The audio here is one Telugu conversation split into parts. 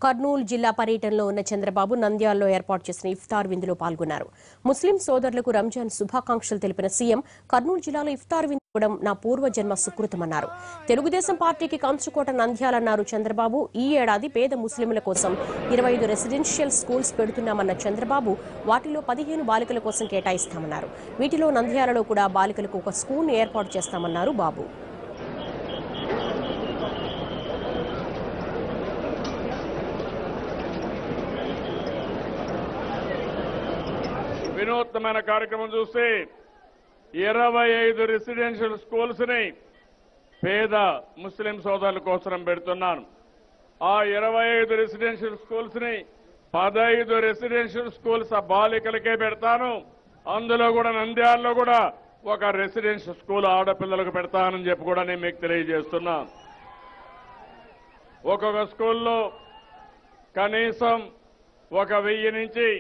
కర్నూలు జిల్లా పర్యటనలో ఉన్న చంద్రబాబు నంద్యాలలో ఏర్పాటు చేసిన ఇఫ్తార్ విందులో పాల్గొన్నారు. ముస్లిం సోదరులకు రంజాన్ శుభాకాంక్షలు తెలిపిన సీఎం కర్నూలు జిల్లాలో ఇఫ్తార్ విందు ఇవ్వడం నా పూర్వజన్మ సుకృతమన్నారు. తెలుగుదేశం పార్టీకి కంచుకోట నంద్యాలన్నారు చంద్రబాబు. ఈ ఏడాది పేద ముస్లింల కోసం 25 రెసిడెన్షియల్ స్కూల్స్ పెడుతున్నామన్న చంద్రబాబు వాటిలో 15 బాలికల కోసం కేటాయిస్తామన్నారు. వీటిలో నంద్యాలలో కూడా బాలికలకు ఒక స్కూల్ ఏర్పాటు చేస్తామన్నారు బాబు. వినూత్నమైన కార్యక్రమం చూస్తే 25 రెసిడెన్షియల్ స్కూల్స్ ని పేద ముస్లిం సోదరుల కోసం పెడుతున్నాను. ఆ 25 రెసిడెన్షియల్ స్కూల్స్ ని 15 రెసిడెన్షియల్ స్కూల్స్ బాలికలకే పెడతాను. అందులో కూడా నంద్యాలలో కూడా ఒక రెసిడెన్షియల్ స్కూల్ ఆడపిల్లలకు పెడతానని చెప్పి కూడా నేను మీకు తెలియజేస్తున్నా. ఒక్కొక్క స్కూల్లో కనీసం 1000 నుంచి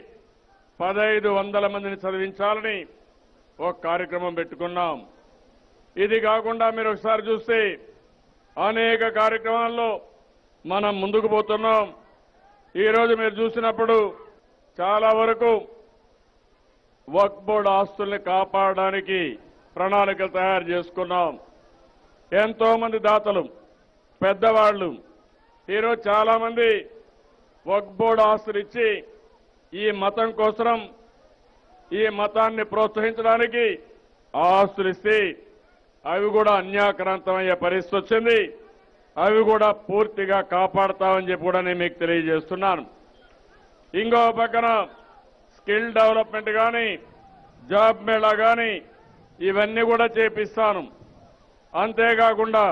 1500 మందిని చదివించాలని ఒక కార్యక్రమం పెట్టుకున్నాం. ఇది కాకుండా మీరు ఒకసారి చూస్తే అనేక కార్యక్రమాల్లో మనం ముందుకు పోతున్నాం. ఈరోజు మీరు చూసినప్పుడు చాలా వరకు వక్ఫ్ బోర్డు ఆస్తుల్ని కాపాడడానికి ప్రణాళికలు తయారు చేసుకున్నాం. ఎంతో మంది దాతలు పెద్దవాళ్లు ఈరోజు చాలా మంది వక్ఫ్ బోర్డు ఆస్తులు ఇచ్చి ఈ మతం కోసం ఈ మతాన్ని ప్రోత్సహించడానికి ఆస్తులు ఇస్తే అవి కూడా అన్యాక్రాంతమయ్యే పరిస్థితి వచ్చింది. అవి కూడా పూర్తిగా కాపాడతామని చెప్పి కూడా నేను మీకు తెలియజేస్తున్నాను. ఇంకో పక్కన స్కిల్ డెవలప్మెంట్ కానీ జాబ్ మేళా కానీ ఇవన్నీ కూడా చేపిస్తాను. అంతేకాకుండా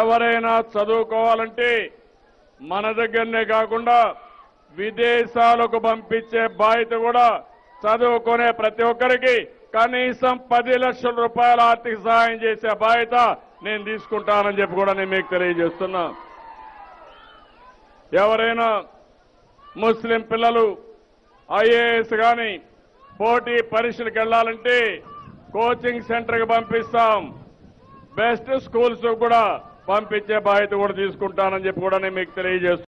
ఎవరైనా చదువుకోవాలంటే మన దగ్గరనే కాకుండా విదేశాలకు పంపించే బాధ్యత కూడా చదువుకునే ప్రతి ఒక్కరికి కనీసం 10 లక్షల రూపాయల ఆర్థిక సహాయం చేసే బాధ్యత నేను తీసుకుంటానని చెప్పి కూడా నేను మీకు తెలియజేస్తున్నా. ఎవరైనా ముస్లిం పిల్లలు ఐఏఎస్ కానీ పోటీ పరీక్షలకు వెళ్లాలంటే కోచింగ్ సెంటర్కి పంపిస్తాం. బెస్ట్ స్కూల్స్ కూడా పంపించే బాధ్యత కూడా తీసుకుంటానని చెప్పి కూడా నేను మీకు తెలియజేస్తున్నాను.